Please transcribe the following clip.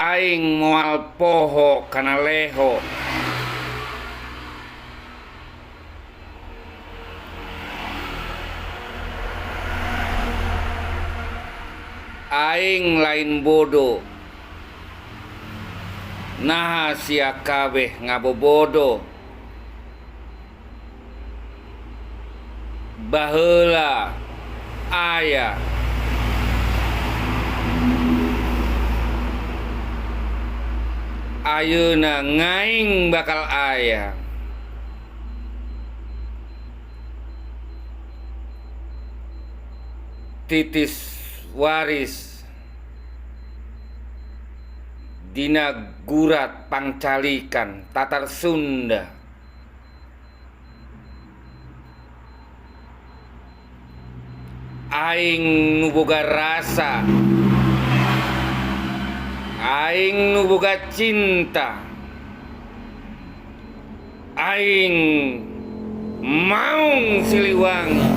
Aing moal poho kana leho. Aing lain bodoh. Nah sia kabeh ngabobodo. Baheula aya ayeuna ngaing bakal aya. Titis waris dina gurat pangcalikan Tatar Sunda. Aing nu boga rasa, aing nu boga cinta, aing Maung Siliwangi.